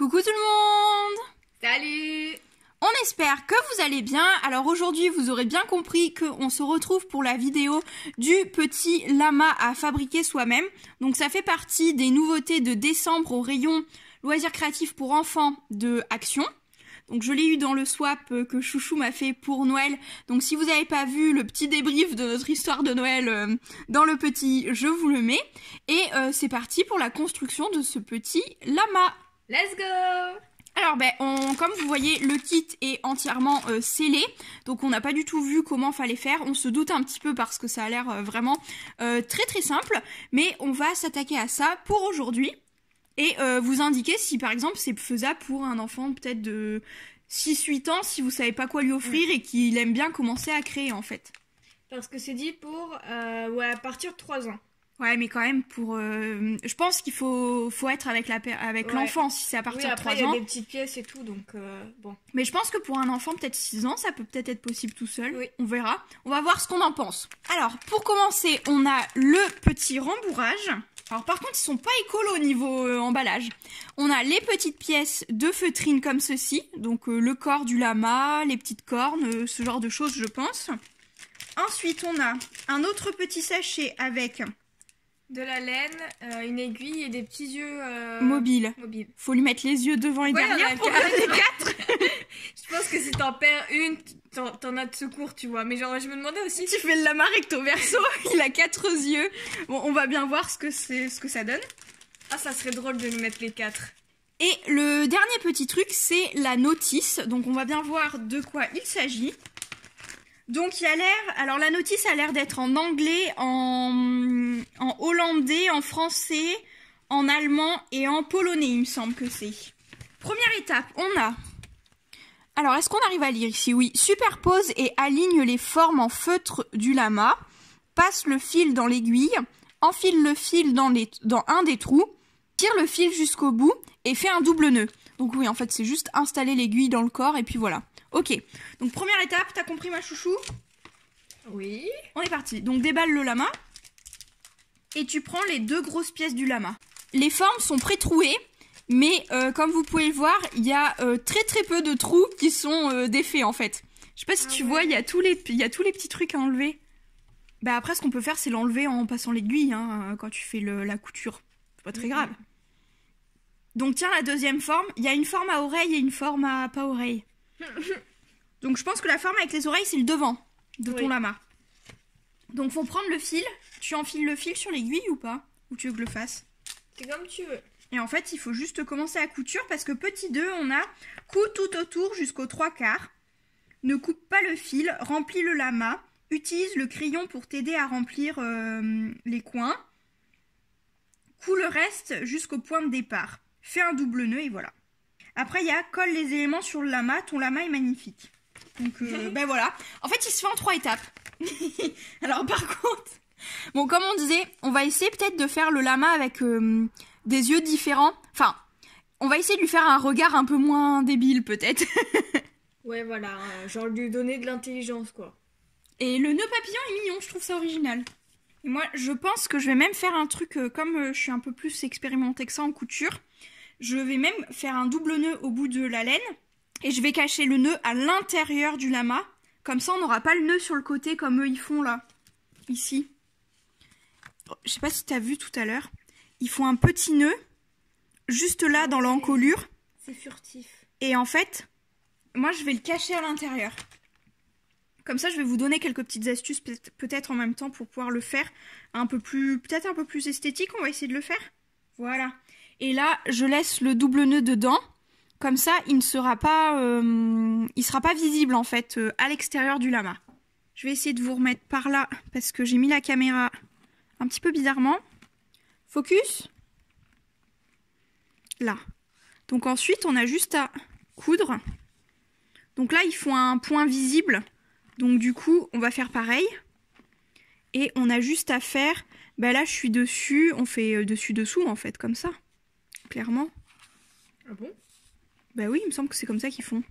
Coucou tout le monde! Salut! On espère que vous allez bien. Alors aujourd'hui, vous aurez bien compris qu'on se retrouve pour la vidéo du petit lama à fabriquer soi-même. Donc ça fait partie des nouveautés de décembre au rayon loisirs créatifs pour enfants de Action. Donc je l'ai eu dans le swap que Chouchou m'a fait pour Noël. Donc si vous n'avez pas vu le petit débrief de notre histoire de Noël dans le petit, je vous le mets. Et c'est parti pour la construction de ce petit lama. Let's go! Alors comme vous voyez, le kit est entièrement scellé, donc on n'a pas du tout vu comment fallait faire. On se doute un petit peu parce que ça a l'air vraiment très très simple, mais on va s'attaquer à ça pour aujourd'hui et vous indiquer si par exemple c'est faisable pour un enfant peut-être de 6-8 ans si vous savez pas quoi lui offrir et qu'il aime bien commencer à créer en fait. Parce que c'est dit pour à partir de 3 ans. Ouais, mais quand même, je pense qu'il faut être avec l'enfant si c'est à partir de 3 ans. Après, il y a des petites pièces et tout, donc bon. Mais je pense que pour un enfant, peut-être 6 ans, ça peut peut-être être possible tout seul. Oui. On verra. On va voir ce qu'on en pense. Alors, pour commencer, on a le petit rembourrage. Alors, par contre, ils sont pas écolos au niveau emballage. On a les petites pièces de feutrine comme ceci. Donc, le corps du lama, les petites cornes, ce genre de choses, je pense. Ensuite, on a un autre petit sachet avec... de la laine, une aiguille et des petits yeux mobiles. Faut lui mettre les yeux devant et derrière pour faire les 4. Je pense que si t'en perds une, t'en as de secours, tu vois. Mais genre, je me demandais aussi... Tu fais le lama recto verso, il a 4 yeux. Bon, on va bien voir ce que ça donne. Ah, ça serait drôle de lui mettre les 4. Et le dernier petit truc, c'est la notice. Donc on va bien voir de quoi il s'agit. Donc il y a l'air, alors la notice a l'air d'être en anglais, en hollandais, en français, en allemand et en polonais, il me semble que c'est. Première étape, on a, alors est-ce qu'on arrive à lire ici? Oui, superpose et aligne les formes en feutre du lama, passe le fil dans l'aiguille, enfile le fil dans un des trous, tire le fil jusqu'au bout et fait un double nœud. Donc oui, en fait c'est juste installer l'aiguille dans le corps et puis voilà. Ok, donc première étape, t'as compris ma chouchou? Oui. On est parti. Donc déballe le lama et tu prends les 2 grosses pièces du lama. Les formes sont pré-trouées, mais comme vous pouvez le voir, il y a très très peu de trous qui sont défaits en fait. Je sais pas si tu vois, il y a tous les petits trucs à enlever. Bah après, ce qu'on peut faire, c'est l'enlever en passant l'aiguille hein, quand tu fais la couture. C'est pas très grave. Donc tiens la deuxième forme. Il y a une forme à oreille et une forme à pas oreille. Donc je pense que la forme avec les oreilles c'est le devant de ton lama. Donc faut prendre le fil. Tu enfiles le fil sur l'aiguille ou pas? Ou tu veux que je le fasse? C'est comme tu veux. Et en fait il faut juste commencer la couture parce que petit 2 on a couds tout autour jusqu'aux 3/4. Ne coupe pas le fil, remplis le lama. Utilise le crayon pour t'aider à remplir les coins. Coud le reste jusqu'au point de départ. Fais un double nœud et voilà. Après, il y a colle les éléments sur le lama. Ton lama est magnifique. Donc, ben voilà. En fait, il se fait en 3 étapes. Alors, par contre... Bon, comme on disait, on va essayer peut-être de faire le lama avec des yeux différents. Enfin, on va essayer de lui faire un regard un peu moins débile, peut-être. Ouais, voilà. Genre lui donner de l'intelligence, quoi. Et le nœud papillon est mignon. Je trouve ça original. Et moi, je pense que je vais même faire un truc... comme je suis un peu plus expérimentée que ça en couture... Je vais même faire un double nœud au bout de la laine et je vais cacher le nœud à l'intérieur du lama. Comme ça, on n'aura pas le nœud sur le côté comme eux ils font là. Ici. Je sais pas si tu as vu tout à l'heure. Ils font un petit nœud juste là dans l'encolure. C'est furtif. Et en fait, moi je vais le cacher à l'intérieur. Comme ça, je vais vous donner quelques petites astuces peut-être en même temps pour pouvoir le faire peut-être un peu plus esthétique. On va essayer de le faire. Voilà. Et là, je laisse le double nœud dedans. Comme ça, il sera pas visible en fait à l'extérieur du lama. Je vais essayer de vous remettre par là parce que j'ai mis la caméra un petit peu bizarrement. Focus. Là. Donc ensuite, on a juste à coudre. Donc là, ils font un point visible. Donc du coup, on va faire pareil. Et on a juste à faire... Bah là, je suis dessus. On fait dessus-dessous en fait, comme ça. Clairement. Ah bon? Bah oui, il me semble que c'est comme ça qu'ils font.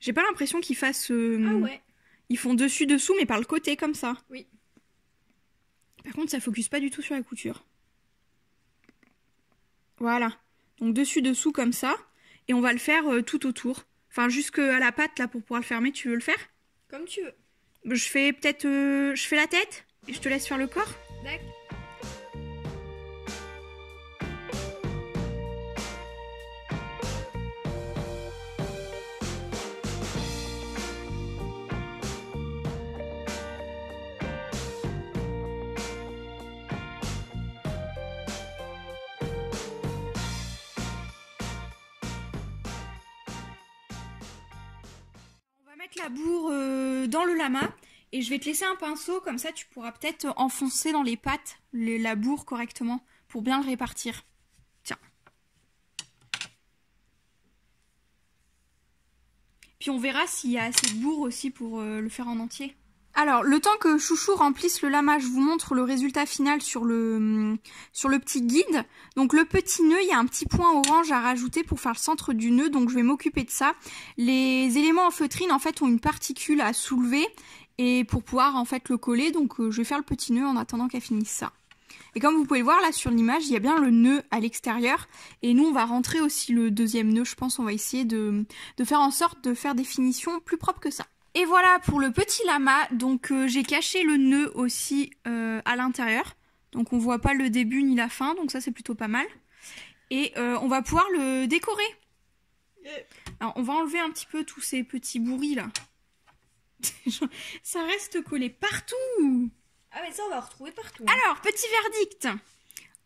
J'ai pas l'impression qu'ils fassent... Ah ouais. Ils font dessus-dessous, mais par le côté, comme ça. Oui. Par contre, ça focus pas du tout sur la couture. Voilà. Donc dessus, dessous comme ça. Et on va le faire tout autour. Enfin jusqu'à la patte là pour pouvoir le fermer. Tu veux le faire? Comme tu veux. Je fais peut-être... je fais la tête et je te laisse faire le corps. D'accord. On va mettre la bourre dans le lama et je vais te laisser un pinceau, comme ça tu pourras peut-être enfoncer dans les pattes la bourre correctement pour bien le répartir. Tiens. Puis on verra s'il y a assez de bourre aussi pour le faire en entier. Alors, le temps que Chouchou remplisse le lama, je vous montre le résultat final sur le petit guide. Donc le petit nœud, il y a un petit point orange à rajouter pour faire le centre du nœud, donc je vais m'occuper de ça. Les éléments en feutrine, en fait, ont une particule à soulever et pour pouvoir, en fait, le coller. Donc je vais faire le petit nœud en attendant qu'elle finisse ça. Et comme vous pouvez le voir là sur l'image, il y a bien le nœud à l'extérieur. Et nous, on va rentrer aussi le deuxième nœud. Je pense on va essayer de faire en sorte de faire des finitions plus propres que ça. Et voilà pour le petit lama, donc j'ai caché le nœud aussi à l'intérieur. Donc on voit pas le début ni la fin, donc ça c'est plutôt pas mal. Et on va pouvoir le décorer. Alors on va enlever un petit peu tous ces petits bourris là. Ça reste collé partout. Ah mais ça on va retrouver partout. Alors, petit verdict.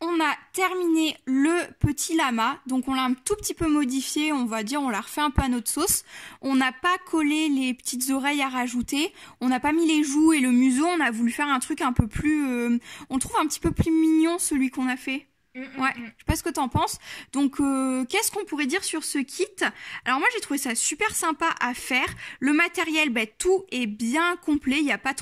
On a terminé le petit lama, donc on l'a un tout petit peu modifié, on va dire, on l'a refait un peu à notre sauce. On n'a pas collé les petites oreilles à rajouter, on n'a pas mis les joues et le museau, on a voulu faire un truc un peu plus... on trouve un petit peu plus mignon celui qu'on a fait. Ouais, je sais pas ce que t'en penses. Donc, qu'est-ce qu'on pourrait dire sur ce kit? Alors moi, j'ai trouvé ça super sympa à faire. Le matériel, tout est bien complet. Il y a pas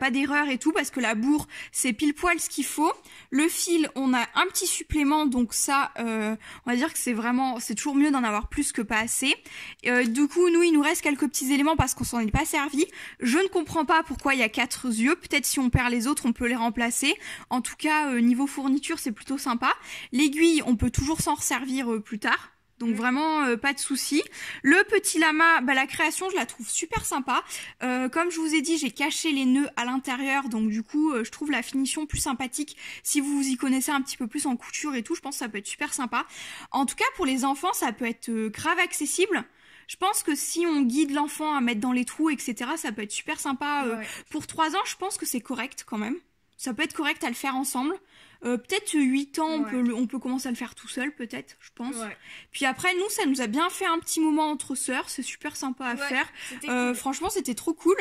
d'erreur et tout parce que la bourre, c'est pile poil ce qu'il faut. Le fil, on a un petit supplément, donc ça, on va dire que c'est toujours mieux d'en avoir plus que pas assez. Du coup, nous, il nous reste quelques petits éléments parce qu'on s'en est pas servi. Je ne comprends pas pourquoi il y a 4 yeux. Peut-être si on perd les autres, on peut les remplacer. En tout cas, niveau fourniture, c'est plutôt sympa. L'aiguille, on peut toujours s'en resservir plus tard. Donc vraiment pas de souci. Le petit lama, la création je la trouve super sympa. Comme je vous ai dit, j'ai caché les nœuds à l'intérieur, donc du coup je trouve la finition plus sympathique. Si vous vous y connaissez un petit peu plus en couture et tout, je pense que ça peut être super sympa. En tout cas pour les enfants, ça peut être grave accessible. Je pense que si on guide l'enfant à mettre dans les trous, etc., ça peut être super sympa. Ouais. Pour 3 ans, je pense que c'est correct quand même. Ça peut être correct à le faire ensemble. Peut-être 8 ans, Ouais. on peut commencer à le faire tout seul, peut-être, je pense. Ouais. Puis après, nous, ça nous a bien fait un petit moment entre sœurs. C'est super sympa à faire. C'était cool. Franchement, c'était trop cool.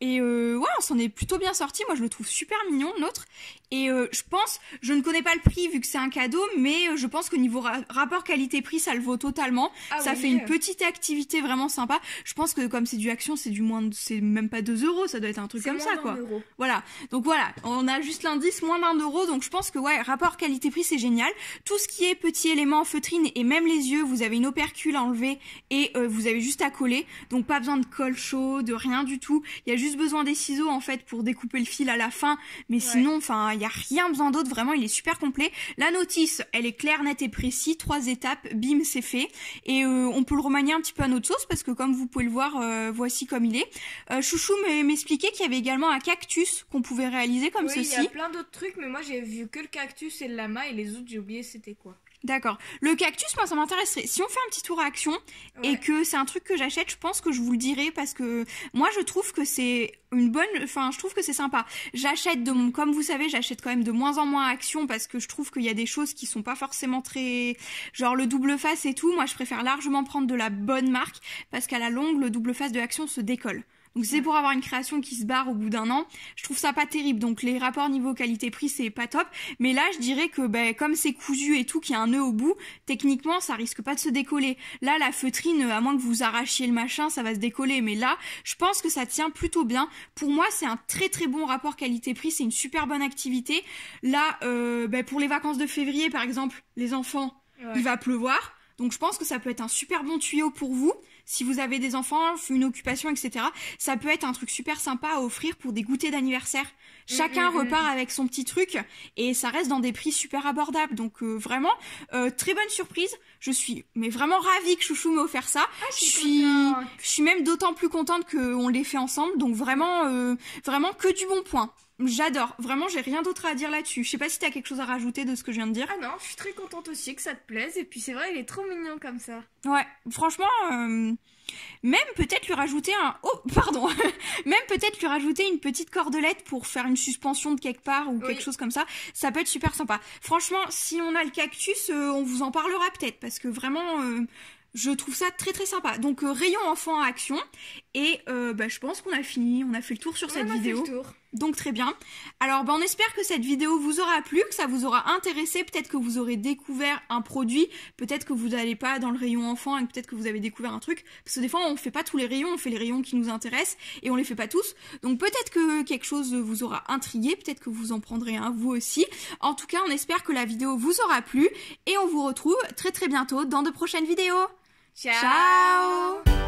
Et ouais, on s'en est plutôt bien sorti. Moi, je le trouve super mignon, le nôtre. Et je pense, je ne connais pas le prix vu que c'est un cadeau, mais je pense que niveau rapport qualité-prix, ça le vaut totalement. Ah Ça oui. fait une petite activité vraiment sympa. Je pense que comme c'est du Action, c'est c'est même pas 2 €. Ça doit être un truc C'est comme ça, moins quoi. d'1 €. Voilà, donc voilà, on a juste l'indice moins d'1 €, donc je pense que ouais, rapport qualité-prix c'est génial. Tout ce qui est petits éléments en feutrine et même les yeux, vous avez une opercule à enlever et vous avez juste à coller, donc pas besoin de colle chaud, de rien du tout. Il y a juste besoin des ciseaux en fait pour découper le fil à la fin, mais sinon, enfin, il y a rien besoin d'autre, vraiment, il est super complet. La notice, elle est claire, nette et précise, 3 étapes, bim, c'est fait. Et on peut le remanier un petit peu à notre sauce parce que comme vous pouvez le voir, voici comme il est. Chouchou m'expliquait qu'il y avait également un cactus qu'on pouvait réaliser comme Oui, ceci. il y a plein d'autres trucs, mais moi j'ai vu que le cactus et le lama et les autres j'ai oublié c'était quoi. D'accord. Le cactus, moi, ça m'intéresserait. Si on fait un petit tour à Action et que c'est un truc que j'achète, je pense que je vous le dirai parce que moi, je trouve que c'est une bonne... Enfin, je trouve que c'est sympa. J'achète comme vous savez, j'achète quand même de moins en moins à Action parce que je trouve qu'il y a des choses qui sont pas forcément très... Genre le double face et tout. Moi, je préfère largement prendre de la bonne marque parce qu'à la longue, le double face de Action se décolle. Donc c'est pour avoir une création qui se barre au bout d'1 an, je trouve ça pas terrible. Donc les rapports niveau qualité-prix c'est pas top. Mais là je dirais que comme c'est cousu et tout, qu'il y a un nœud au bout, techniquement ça risque pas de se décoller. Là la feutrine, à moins que vous arrachiez le machin, ça va se décoller. Mais là je pense que ça tient plutôt bien. Pour moi c'est un très très bon rapport qualité-prix, c'est une super bonne activité. Là pour les vacances de février par exemple, les enfants, il va pleuvoir. Donc je pense que ça peut être un super bon tuyau pour vous. si vous avez des enfants, une occupation, etc. Ça peut être un truc super sympa à offrir pour des goûters d'anniversaire. Chacun repart avec son petit truc et ça reste dans des prix super abordables. Donc vraiment, très bonne surprise. Je suis mais vraiment ravie que Chouchou m'ait offert ça. Je suis même d'autant plus contente qu'on l'ait fait ensemble. Donc vraiment que du bon point. J'adore. Vraiment, j'ai rien d'autre à dire là-dessus. Je sais pas si t'as quelque chose à rajouter de ce que je viens de dire. Ah non, je suis très contente aussi que ça te plaise. Et puis c'est vrai, il est trop mignon comme ça. Ouais, franchement, même peut-être lui rajouter même peut-être lui rajouter une petite cordelette pour faire une suspension de quelque part ou quelque chose comme ça. Ça peut être super sympa. Franchement, si on a le cactus, on vous en parlera peut-être parce que vraiment, je trouve ça très très sympa. Donc rayon enfant à action et je pense qu'on a fini, on a fait le tour sur cette vidéo. Fait le tour. Donc très bien. Alors on espère que cette vidéo vous aura plu, que ça vous aura intéressé, peut-être que vous aurez découvert un produit, peut-être que vous n'allez pas dans le rayon enfant et peut-être que vous avez découvert un truc, parce que des fois on fait pas tous les rayons, on fait les rayons qui nous intéressent et on les fait pas tous. Donc peut-être que quelque chose vous aura intrigué, peut-être que vous en prendrez un vous aussi. En tout cas, on espère que la vidéo vous aura plu et on vous retrouve très très bientôt dans de prochaines vidéos. Ciao. Ciao.